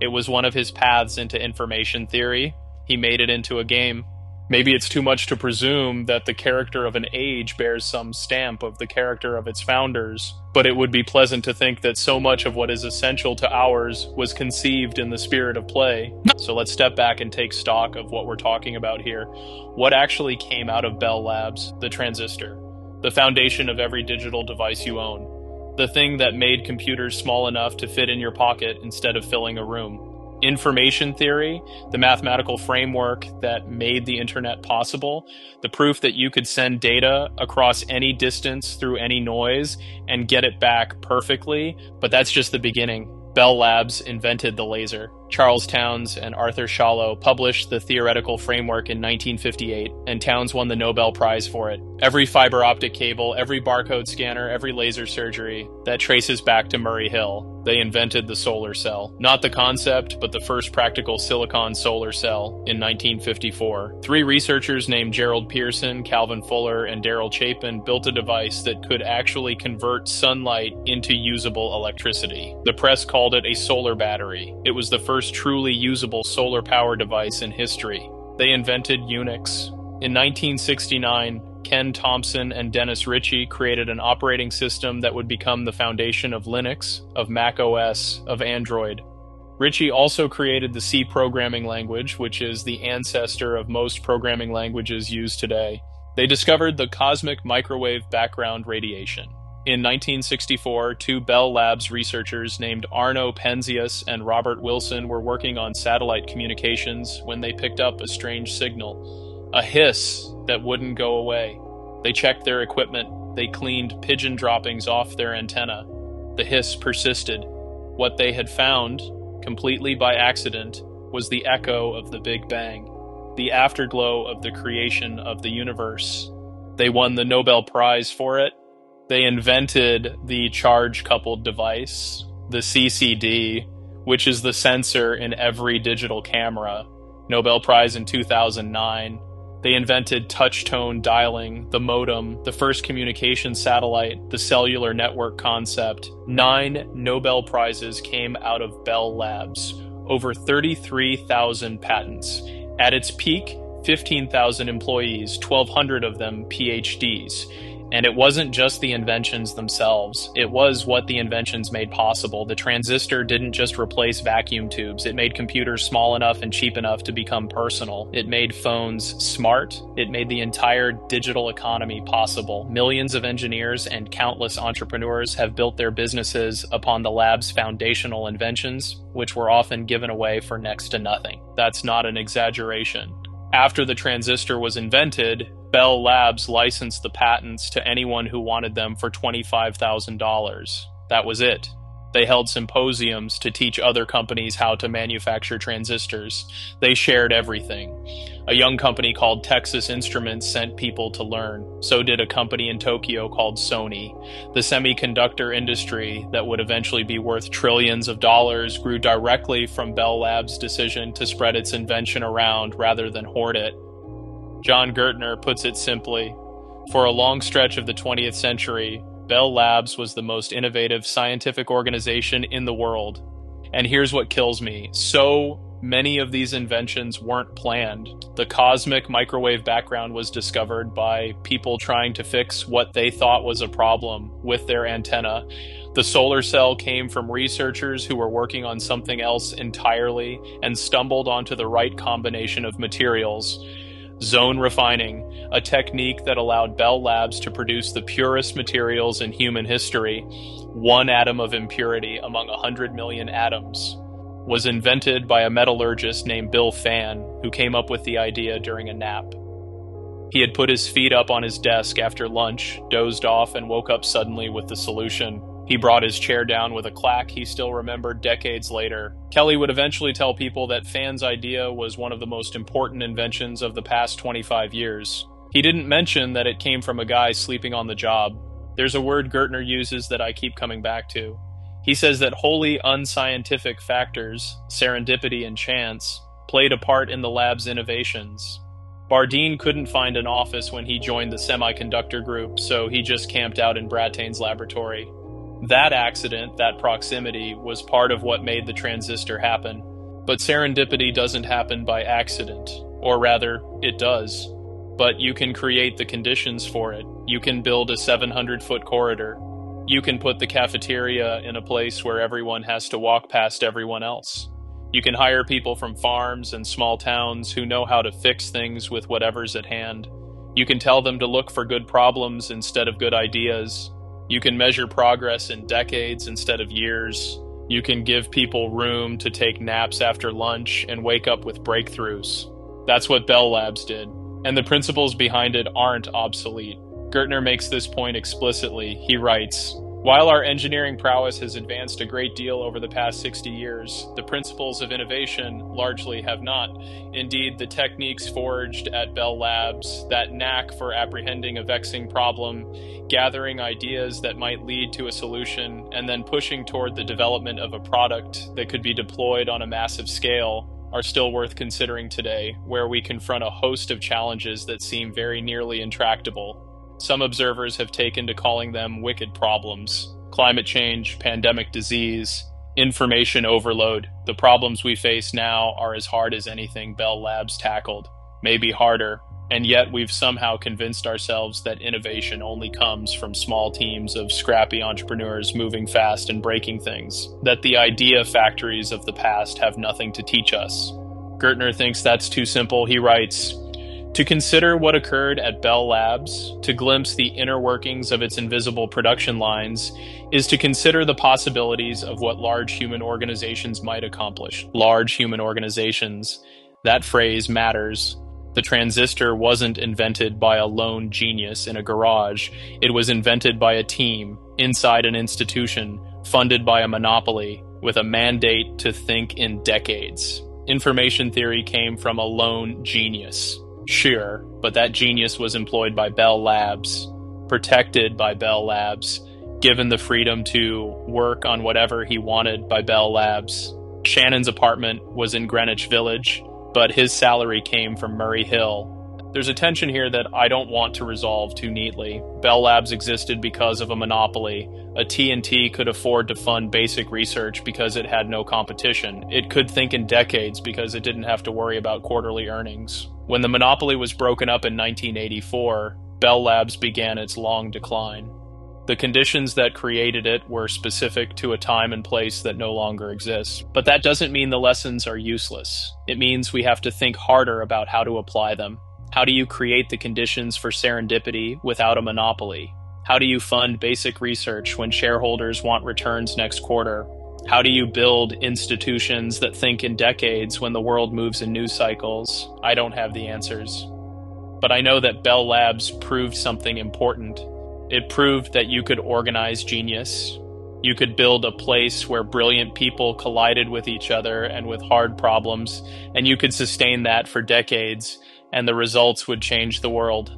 It was one of his paths into information theory. He made it into a game. Maybe it's too much to presume that the character of an age bears some stamp of the character of its founders, but it would be pleasant to think that so much of what is essential to ours was conceived in the spirit of play. So let's step back and take stock of what we're talking about here. What actually came out of Bell Labs? The transistor, the foundation of every digital device you own, the thing that made computers small enough to fit in your pocket instead of filling a room. Information theory, the mathematical framework that made the internet possible, the proof that you could send data across any distance through any noise and get it back perfectly, but that's just the beginning. Bell Labs invented the laser. Charles Townes and Arthur Shallow published the theoretical framework in 1958, and Townes won the Nobel Prize for it. Every fiber optic cable, every barcode scanner, every laser surgery, that traces back to Murray Hill. They invented the solar cell. Not the concept, but the first practical silicon solar cell in 1954. Three researchers named Gerald Pearson, Calvin Fuller, and Darrell Chapin built a device that could actually convert sunlight into usable electricity. The press called it a solar battery. It was the first truly usable solar power device in history. They invented Unix. In 1969, Ken Thompson and Dennis Ritchie created an operating system that would become the foundation of Linux, of Mac OS, of Android. Ritchie also created the C programming language, which is the ancestor of most programming languages used today. They discovered the cosmic microwave background radiation. In 1964, two Bell Labs researchers named Arno Penzias and Robert Wilson were working on satellite communications when they picked up a strange signal, a hiss that wouldn't go away. They checked their equipment. They cleaned pigeon droppings off their antenna. The hiss persisted. What they had found, completely by accident, was the echo of the Big Bang, the afterglow of the creation of the universe. They won the Nobel Prize for it. They invented the charge-coupled device, the CCD, which is the sensor in every digital camera. Nobel Prize in 2009. They invented touch-tone dialing, the modem, the first communication satellite, the cellular network concept. 9 Nobel Prizes came out of Bell Labs. Over 33,000 patents. At its peak, 15,000 employees, 1,200 of them PhDs. And it wasn't just the inventions themselves. It was what the inventions made possible. The transistor didn't just replace vacuum tubes. It made computers small enough and cheap enough to become personal. It made phones smart. It made the entire digital economy possible. Millions of engineers and countless entrepreneurs have built their businesses upon the lab's foundational inventions, which were often given away for next to nothing. That's not an exaggeration. After the transistor was invented, Bell Labs licensed the patents to anyone who wanted them for $25,000. That was it. They held symposiums to teach other companies how to manufacture transistors. They shared everything. A young company called Texas Instruments sent people to learn. So did a company in Tokyo called Sony. The semiconductor industry, that would eventually be worth trillions of dollars, grew directly from Bell Labs' decision to spread its invention around rather than hoard it. John Gertner puts it simply, for a long stretch of the 20th century, Bell Labs was the most innovative scientific organization in the world. And here's what kills me. So many of these inventions weren't planned. The cosmic microwave background was discovered by people trying to fix what they thought was a problem with their antenna. The solar cell came from researchers who were working on something else entirely and stumbled onto the right combination of materials. Zone refining, a technique that allowed Bell Labs to produce the purest materials in human history, 1 atom of impurity among 100 million atoms, was invented by a metallurgist named Bill Fan, who came up with the idea during a nap. He had put his feet up on his desk after lunch, dozed off, and woke up suddenly with the solution. He brought his chair down with a clack he still remembered decades later. Kelly would eventually tell people that Fan's idea was one of the most important inventions of the past 25 years. He didn't mention that it came from a guy sleeping on the job. There's a word Gertner uses that I keep coming back to. He says that wholly unscientific factors, serendipity and chance, played a part in the lab's innovations. Bardeen couldn't find an office when he joined the semiconductor group, so he just camped out in Brattain's laboratory. That accident, that proximity, was part of what made the transistor happen. But serendipity doesn't happen by accident. Or rather, it does. But you can create the conditions for it. You can build a 700-foot corridor. You can put the cafeteria in a place where everyone has to walk past everyone else. You can hire people from farms and small towns who know how to fix things with whatever's at hand. You can tell them to look for good problems instead of good ideas. You can measure progress in decades instead of years. You can give people room to take naps after lunch and wake up with breakthroughs. That's what Bell Labs did. And the principles behind it aren't obsolete. Gertner makes this point explicitly. He writes, "While our engineering prowess has advanced a great deal over the past 60 years, the principles of innovation largely have not. Indeed, the techniques forged at Bell Labs, that knack for apprehending a vexing problem, gathering ideas that might lead to a solution, and then pushing toward the development of a product that could be deployed on a massive scale, are still worth considering today, where we confront a host of challenges that seem very nearly intractable. Some observers have taken to calling them wicked problems. Climate change, pandemic disease, information overload. The problems we face now are as hard as anything Bell Labs tackled, maybe harder, and yet we've somehow convinced ourselves that innovation only comes from small teams of scrappy entrepreneurs moving fast and breaking things, that the idea factories of the past have nothing to teach us." Gertner thinks that's too simple. He writes, "To consider what occurred at Bell Labs, to glimpse the inner workings of its invisible production lines, is to consider the possibilities of what large human organizations might accomplish." Large human organizations. That phrase matters. The transistor wasn't invented by a lone genius in a garage. It was invented by a team, inside an institution, funded by a monopoly, with a mandate to think in decades. Information theory came from a lone genius. Sure, but that genius was employed by Bell Labs, protected by Bell Labs, given the freedom to work on whatever he wanted by Bell Labs. Shannon's apartment was in Greenwich Village, but his salary came from Murray Hill. There's a tension here that I don't want to resolve too neatly. Bell Labs existed because of a monopoly. A T&T could afford to fund basic research because it had no competition. It could think in decades because it didn't have to worry about quarterly earnings. When the monopoly was broken up in 1984, Bell Labs began its long decline. The conditions that created it were specific to a time and place that no longer exists. But that doesn't mean the lessons are useless. It means we have to think harder about how to apply them. How do you create the conditions for serendipity without a monopoly? How do you fund basic research when shareholders want returns next quarter? How do you build institutions that think in decades when the world moves in news cycles? I don't have the answers. But I know that Bell Labs proved something important. It proved that you could organize genius. You could build a place where brilliant people collided with each other and with hard problems, and you could sustain that for decades, and the results would change the world.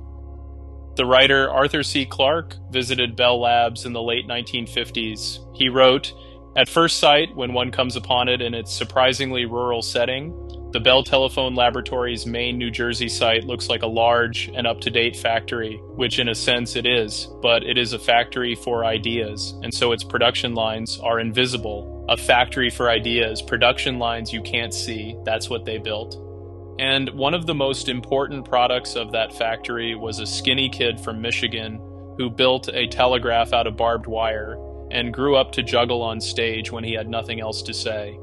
The writer Arthur C. Clarke visited Bell Labs in the late 1950s. He wrote, "At first sight, when one comes upon it in its surprisingly rural setting, the Bell Telephone Laboratories' main New Jersey site looks like a large and up-to-date factory, which in a sense it is, but it is a factory for ideas, and so its production lines are invisible. A factory for ideas, production lines you can't see, that's what they built." And one of the most important products of that factory was a skinny kid from Michigan who built a telegraph out of barbed wire and grew up to juggle on stage when he had nothing else to say.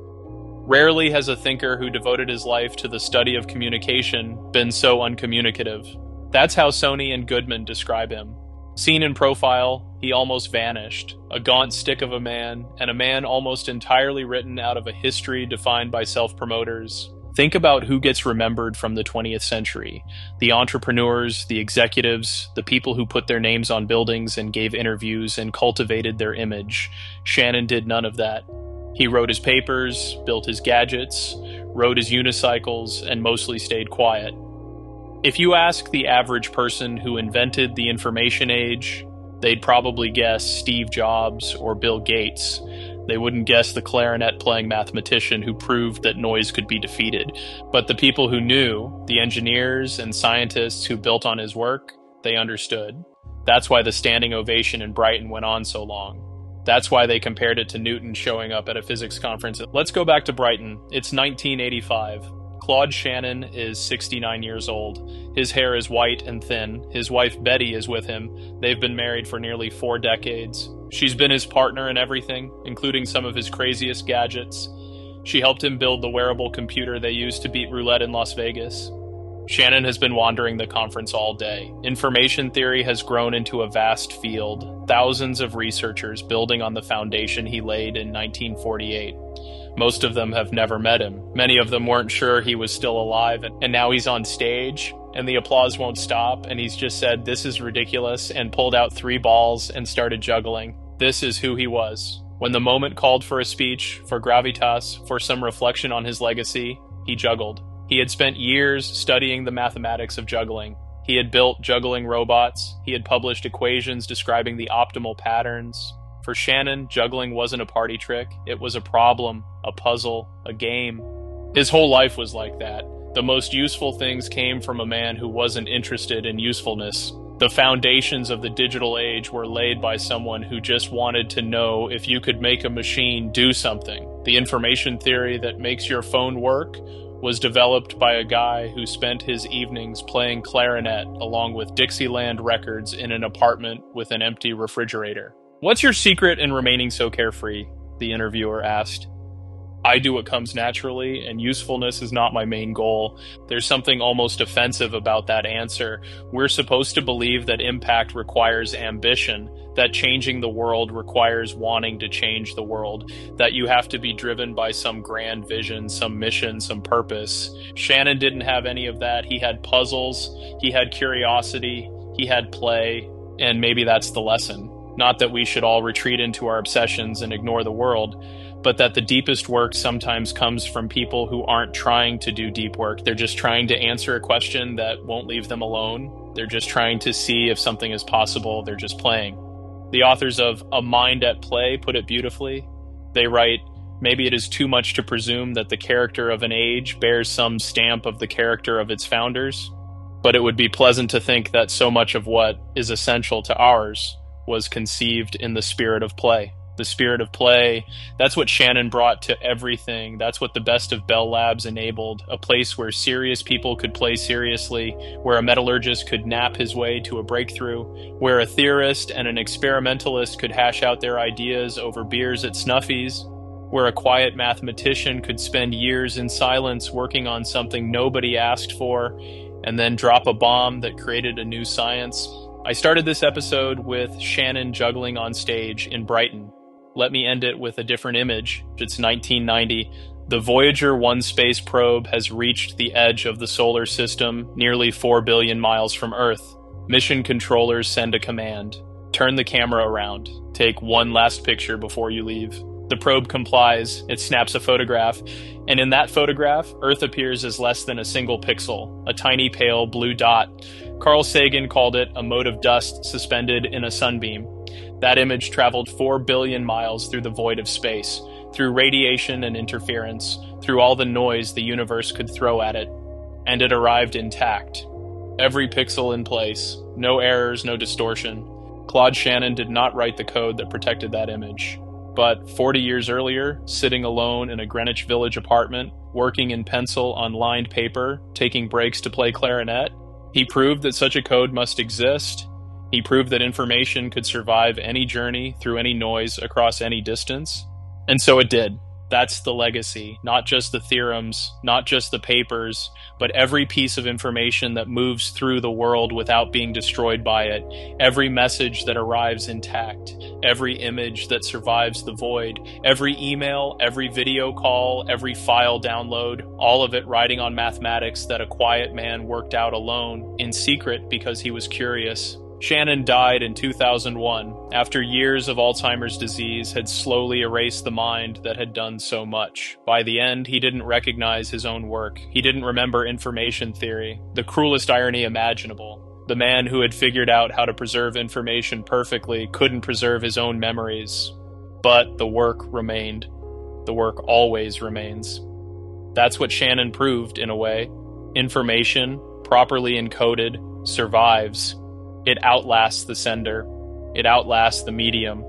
Rarely has a thinker who devoted his life to the study of communication been so uncommunicative. That's how Sony and Goodman describe him. Seen in profile, he almost vanished, a gaunt stick of a man, and a man almost entirely written out of a history defined by self-promoters. Think about who gets remembered from the 20th century. The entrepreneurs, the executives, the people who put their names on buildings and gave interviews and cultivated their image. Shannon did none of that. He wrote his papers, built his gadgets, rode his unicycles, and mostly stayed quiet. If you ask the average person who invented the information age, they'd probably guess Steve Jobs or Bill Gates. They wouldn't guess the clarinet-playing mathematician who proved that noise could be defeated. But the people who knew, the engineers and scientists who built on his work, they understood. That's why the standing ovation in Brighton went on so long. That's why they compared it to Newton showing up at a physics conference. Let's go back to Brighton. It's 1985. Claude Shannon is 69 years old. His hair is white and thin. His wife Betty is with him. They've been married for nearly 4 decades. She's been his partner in everything, including some of his craziest gadgets. She helped him build the wearable computer they use to beat roulette in Las Vegas. Shannon has been wandering the conference all day. Information theory has grown into a vast field, thousands of researchers building on the foundation he laid in 1948. Most of them have never met him. Many of them weren't sure he was still alive, and now he's on stage, and the applause won't stop, and he's just said, "This is ridiculous," and pulled out 3 balls and started juggling. This is who he was. When the moment called for a speech, for gravitas, for some reflection on his legacy, he juggled. He had spent years studying the mathematics of juggling. He had built juggling robots. He had published equations describing the optimal patterns. For Shannon, juggling wasn't a party trick. It was a problem, a puzzle, a game. His whole life was like that. The most useful things came from a man who wasn't interested in usefulness. The foundations of the digital age were laid by someone who just wanted to know if you could make a machine do something. The information theory that makes your phone work was developed by a guy who spent his evenings playing clarinet along with Dixieland records in an apartment with an empty refrigerator. "What's your secret in remaining so carefree?" the interviewer asked. "I do what comes naturally, and usefulness is not my main goal." There's something almost offensive about that answer. We're supposed to believe that impact requires ambition, that changing the world requires wanting to change the world, that you have to be driven by some grand vision, some mission, some purpose. Shannon didn't have any of that. He had puzzles, he had curiosity, he had play, and maybe that's the lesson. Not that we should all retreat into our obsessions and ignore the world, but that the deepest work sometimes comes from people who aren't trying to do deep work. They're just trying to answer a question that won't leave them alone. They're just trying to see if something is possible. They're just playing. The authors of A Mind at Play put it beautifully. They write, "Maybe it is too much to presume that the character of an age bears some stamp of the character of its founders, but it would be pleasant to think that so much of what is essential to ours was conceived in the spirit of play." The spirit of play, that's what Shannon brought to everything. That's what the best of Bell Labs enabled. A place where serious people could play seriously, where a metallurgist could nap his way to a breakthrough, where a theorist and an experimentalist could hash out their ideas over beers at Snuffy's, where a quiet mathematician could spend years in silence working on something nobody asked for, and then drop a bomb that created a new science. I started this episode with Shannon juggling on stage in Brighton. Let me end it with a different image. It's 1990. The Voyager 1 space probe has reached the edge of the solar system, nearly 4 billion miles from Earth. Mission controllers send a command. Turn the camera around. Take one last picture before you leave. The probe complies. It snaps a photograph. And in that photograph, Earth appears as less than a single pixel, a tiny pale blue dot. Carl Sagan called it a mote of dust suspended in a sunbeam. That image traveled 4 billion miles through the void of space, through radiation and interference, through all the noise the universe could throw at it, and it arrived intact. Every pixel in place, no errors, no distortion. Claude Shannon did not write the code that protected that image. But 40 years earlier, sitting alone in a Greenwich Village apartment, working in pencil on lined paper, taking breaks to play clarinet, he proved that such a code must exist. He proved that information could survive any journey through any noise across any distance. And so it did. That's the legacy. Not just the theorems, not just the papers, but every piece of information that moves through the world without being destroyed by it. Every message that arrives intact. Every image that survives the void. Every email, every video call, every file download. All of it riding on mathematics that a quiet man worked out alone, in secret because he was curious. Shannon died in 2001 after years of Alzheimer's disease had slowly erased the mind that had done so much. By the end, he didn't recognize his own work. He didn't remember information theory, the cruelest irony imaginable. The man who had figured out how to preserve information perfectly couldn't preserve his own memories. But the work remained. The work always remains. That's what Shannon proved, in a way. Information, properly encoded, survives. It outlasts the sender. It outlasts the medium.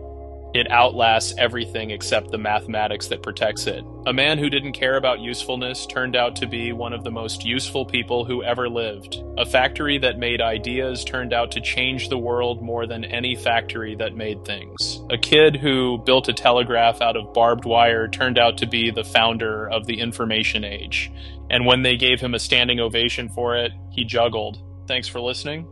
It outlasts everything except the mathematics that protects it. A man who didn't care about usefulness turned out to be one of the most useful people who ever lived. A factory that made ideas turned out to change the world more than any factory that made things. A kid who built a telegraph out of barbed wire turned out to be the founder of the information age. And when they gave him a standing ovation for it, he juggled. Thanks for listening.